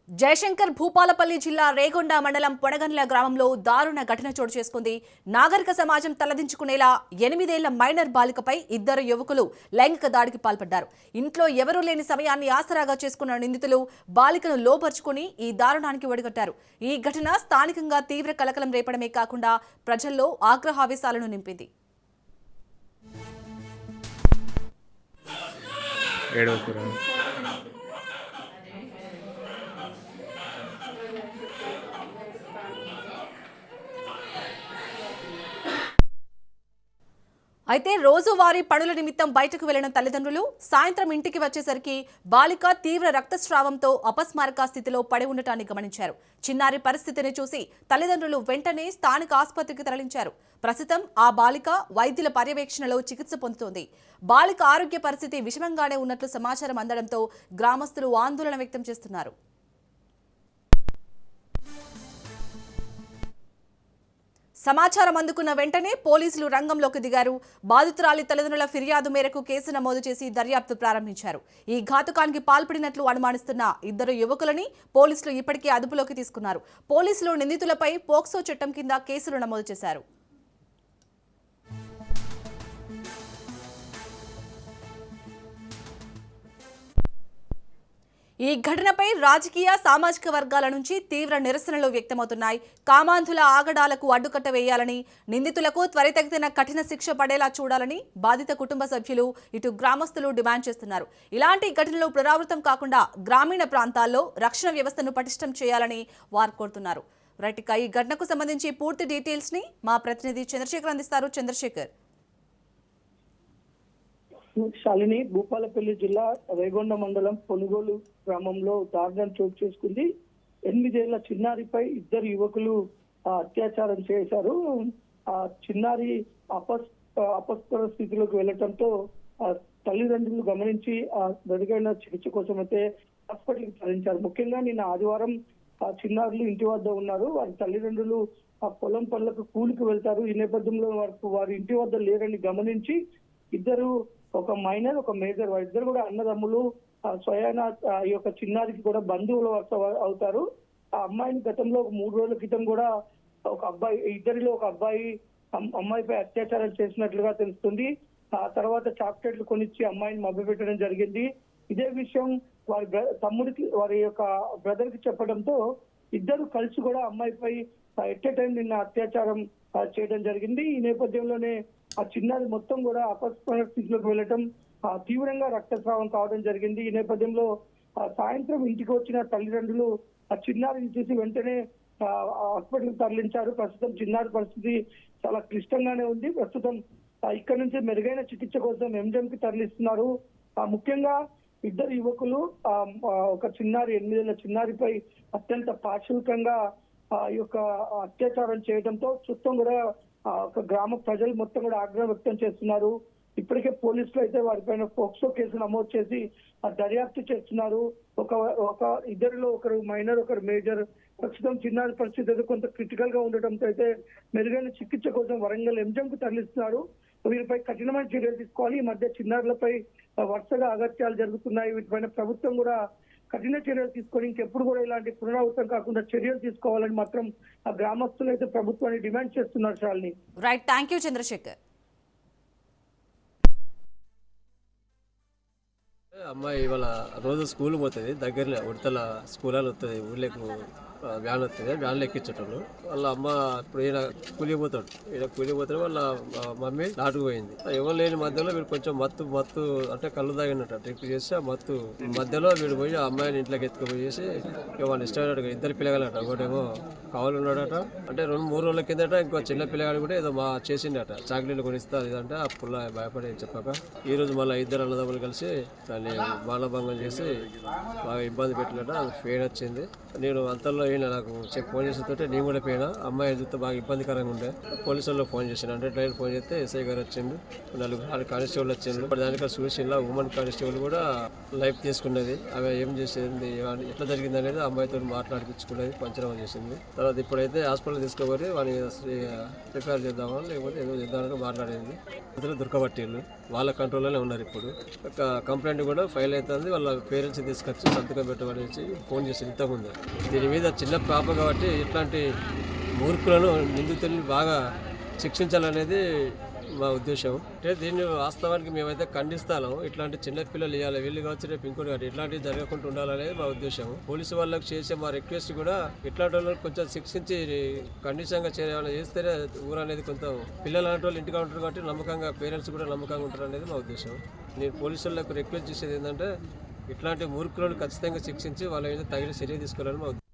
జయశంకర్ భూపాలపల్లి జిల్లా రేగొండ మండలం పొడగండ్ల గ్రామంలో దారుణ ఘటన చోటు చేసుకుంది. నాగరిక సమాజం తలదించుకునేలా 8 ఏళ్ల మైనర్ బాలికపై 2 యువకులు లైంగిక దాడికి పాల్పడ్డారు. ఇంట్లో ఎవరూ లేని సమయాన్ని ఆసరాగా చేసుకున్న నిందితులు బాలికను లోపరుచుకుని ఈ దారుణానికి ఒడిగట్టారు. ఈ ఘటన స్థానికంగా తీవ్ర కలకలం రేపడమే కాకుండా ప్రజల్లో ఆగ్రహావేశాలను నింపింది. అయితే రోజువారీ పనుల నిమిత్తం బయటకు వెళ్లిన తల్లిదండ్రులు సాయంత్రం ఇంటికి వచ్చేసరికి బాలిక తీవ్ర రక్తస్రావంతో అపస్మారక స్థితిలో పడి ఉండటాన్ని గమనించారు. చిన్నారి పరిస్థితిని చూసి తల్లిదండ్రులు వెంటనే స్థానిక ఆసుపత్రికి తరలించారు. ప్రస్తుతం ఆ బాలిక వైద్యుల పర్యవేక్షణలో చికిత్స పొందుతోంది. బాలిక ఆరోగ్య పరిస్థితి విషమంగానే ఉన్నట్లు సమాచారం అందడంతో గ్రామస్తులు ఆందోళన వ్యక్తం చేస్తున్నారు. సమాచారం అందుకున్న వెంటనే పోలీసులు రంగంలోకి దిగారు. బాధితురాలి తల్లిదండ్రుల ఫిర్యాదు మేరకు కేసు నమోదు చేసి దర్యాప్తు ప్రారంభించారు. ఈ ఘాతుకానికి పాల్పడినట్లు అనుమానిస్తున్న 2 యువకులని పోలీసులు ఇప్పటికే అదుపులోకి తీసుకున్నారు. పోలీసులు నిందితులపై పోక్సో చట్టం కింద కేసులు నమోదు చేశారు. ఈ ఘటనపై రాజకీయ సామాజిక వర్గాల నుంచి తీవ్ర నిరసనలు వ్యక్తమవుతున్నాయి. కామాంధుల ఆగడాలకు అడ్డుకట్ట వేయాలని, నిందితులకు త్వరితగతిన కఠిన శిక్ష పడేలా చూడాలని బాధిత కుటుంబ సభ్యులు ఇటు గ్రామస్తులు డిమాండ్ చేస్తున్నారు. ఇలాంటి ఘటనలు పునరావృతం కాకుండా గ్రామీణ ప్రాంతాల్లో రక్షణ వ్యవస్థను పటిష్టం చేయాలని వారు కోరుతున్నారు. రైట్, ఈ ఘటనకు సంబంధించి పూర్తి డీటెయిల్స్ ని మా ప్రతినిధి చంద్రశేఖర్ అందిస్తారు. చంద్రశేఖర్. శాలిని, భూపాలపల్లి జిల్లా రేగొండ మండలం పొనుగోలు గ్రామంలో దారుణం చోటు చేసుకుంది. 8 ఏళ్ల చిన్నారిపై 2 యువకులు అత్యాచారం చేశారు. ఆ చిన్నారి అపస్పర స్థితిలోకి వెళ్లడంతో తల్లిదండ్రులు గమనించి మెరుగైన చికిత్స కోసం అయితే హాస్పిటల్కి తరలించారు. ముఖ్యంగా నిన్న ఆదివారం ఆ చిన్నారులు ఇంటి వద్ద ఉన్నారు. వారి తల్లిదండ్రులు ఆ పొలం పనులకు కూలికి వెళ్తారు. ఈ నేపథ్యంలో వారి ఇంటి వద్ద లేరని గమనించి 2, ఒక మైనర్, ఒక మేజర్, వారిద్దరు కూడా అన్నదమ్ములు, స్వయాన ఈ యొక్క చిన్నారికి కూడా బంధువుల వరుస అవుతారు. ఆ అమ్మాయిని గతంలో 3 రోజుల క్రితం కూడా ఒక అబ్బాయి, ఇద్దరిలో ఒక అబ్బాయి అమ్మాయిపై అత్యాచారం చేసినట్లుగా తెలుస్తుంది. ఆ తర్వాత చాక్లెట్లు కొనిచ్చి అమ్మాయిని మభ్యపెట్టడం జరిగింది. ఇదే విషయం వారి తమ్ముడికి, వారి యొక్క బ్రదర్ కి చెప్పడంతో 2 కలిసి కూడా అమ్మాయిపై ఎట్ ఏ టైం నిన్న అత్యాచారం చేయడం జరిగింది. ఈ నేపథ్యంలోనే ఆ చిన్నారి మొత్తం కూడా అపస్మరణ స్థితిలోకి వెళ్ళటం, తీవ్రంగా రక్తస్రావం కావడం జరిగింది. ఈ నేపథ్యంలో సాయంత్రం ఇంటికి వచ్చిన తల్లిదండ్రులు ఆ చిన్నారిని చూసి వెంటనే హాస్పిటల్కి తరలించారు. ప్రస్తుతం చిన్నారి పరిస్థితి చాలా క్లిష్టంగానే ఉంది. ప్రస్తుతం ఇక్కడ నుంచి మెరుగైన చికిత్స కోసం ఎంజంకి తరలిస్తున్నారు. ముఖ్యంగా 2 యువకులు ఒక చిన్నారి, 8 ఏళ్ల చిన్నారిపై అత్యంత పాశవికంగా ఈ యొక్క అత్యాచారం చేయడంతో చుట్టం కూడా ఒక గ్రామ ప్రజలు మొత్తం కూడా ఆగ్రహం వ్యక్తం చేస్తున్నారు. ఇప్పటికే పోలీసులు అయితే వారిపైన పోక్సో కేసు నమోదు చేసి దర్యాప్తు చేస్తున్నారు. ఒక ఇద్దరిలో ఒకరు మైనర్, ఒకరు మేజర్. ప్రస్తుతం చిన్నారి పరిస్థితి అయితే కొంత క్రిటికల్ గా ఉండటంతో అయితే మెరుగైన చికిత్స కోసం వరంగల్ ఎంజంకు తరలిస్తున్నారు. వీరిపై కఠినమైన చర్యలు తీసుకోవాలి. ఈ మధ్య చిన్నారులపై వరుసగా అగత్యాలు జరుగుతున్నాయి. వీటిపైన ప్రభుత్వం కూడా కఠిన చర్యలు తీసుకొని ఇంకెప్పుడు కూడా ఇలాంటి పునరావృతం కాకుండా చర్యలు తీసుకోవాలని మాత్రం ఆ గ్రామస్తులు అయితే ప్రభుత్వాన్ని డిమాండ్ చేస్తున్నారు. Shalini. Right, thank you Chandrashekhar. అమ్మాయి ఇవాళ రోజు స్కూల్ పోతుంది, దగ్గరలో ఉడతల స్కూల్ అని వస్తుంది, ఊళ్ళకు వ్యాన్ వస్తుంది, వ్యాన్లో ఎక్కించటోళ్ళు. వాళ్ళ అమ్మ ఇప్పుడు ఈయన కూలికి పోతాడు, వాళ్ళ మమ్మీ నాటుకుపోయింది. ఎవరు లేని మధ్యలో వీడు కొంచెం మత్తు అంటే కళ్ళు తాగినట్టు ట్రిప్ చేసి ఆ మత్తు మధ్యలో వీడు పోయి ఆ అమ్మాయిని ఇంట్లోకి ఎత్తుకుపోయేసి వాళ్ళు ఇష్టమైనట్టుగా 2 పిల్లగాలట. ఒకటేమో కావాలి ఉన్నాడట, అంటే 2-3 రోజుల కిందట ఇంకో చిన్న పిల్లగాడు కూడా ఏదో చేసిండట, చాక్లెట్లు కొనిస్తా ఇదంటే ఆ పుల్ల భయపడి చెప్పాక ఈ రోజు మళ్ళీ 2 అన్నదమ్ములు కలిసి దాన్ని మానభంగం చేసి బాగా ఇబ్బంది పెట్టినట్ట. ఫెయిన్ వచ్చింది. నేను అంతలో ఈయన నాకు ఫోన్ చేస్తుంటే నేను కూడా పోయినా. అమ్మాయి చూస్తే బాగా ఇబ్బందికరంగా ఉండే. పోలీసు వాళ్ళు ఫోన్ చేసిన 100 ఫోన్ చేస్తే ఎస్ఐ గారు వచ్చిండు, 4 కానిస్టేబుల్ వచ్చిండు. దానికి సూచనలో ఉమెన్ కానిస్టేబుల్ కూడా లైఫ్ తీసుకున్నది. ఆమె ఏం చేసేది, ఎట్లా జరిగింది అనేది అమ్మాయితో మాట్లాడిపించుకున్నది, పంచనామా చేసింది. తర్వాత ఇప్పుడైతే హాస్పిటల్ తీసుకుపోయి వాడిని ప్రిపేర్ చేద్దామా లేకపోతే ఏదో చేద్దామని మాట్లాడింది. అందులో దొరకబట్టిళ్ళు వాళ్ళ కంట్రోల్లోనే ఉన్నారు. ఇప్పుడు కంప్లైంట్ కూడా ఫైల్ అవుతుంది. వాళ్ళ పేరెంట్స్ తీసుకొచ్చి సంతకం పెట్టమనేసి ఫోన్ చేసి ఇంతకుముందు. దీని మీద చిన్న పాప కాబట్టి ఇట్లాంటి మూర్ఖులను నిందితుల్ని బాగా శిక్షించాలనేది మా ఉద్దేశం. అంటే దీన్ని వాస్తవానికి మేమైతే ఖండిస్తాను. ఇట్లాంటి చిన్నపిల్లలు ఇవ్వాలి, వీళ్ళు కావచ్చు రేపు ఇంకోటి కాదు, ఇట్లాంటివి జరగకుండా ఉండాలనేది మా ఉద్దేశం. పోలీసు వాళ్ళకి చేసే మా రిక్వెస్ట్ కూడా ఇట్లాంటి వాళ్ళని కొంచెం శిక్షించి కండిషన్గా చేయాలని చేస్తేనే ఊరు అనేది కొంత పిల్లలు అలాంటి వాళ్ళు ఇంటిగా ఉంటారు కాబట్టి నమ్మకంగా పేరెంట్స్ కూడా నమ్మకంగా ఉంటారు అనేది మా ఉద్దేశం. నేను పోలీసు వాళ్ళకు రిక్వెస్ట్ చేసేది ఏంటంటే ఇట్లాంటి మూర్ఖులను ఖచ్చితంగా శిక్షించి వాళ్ళ మీద తగిన చర్య తీసుకోవాలని మా ఉద్దేశం.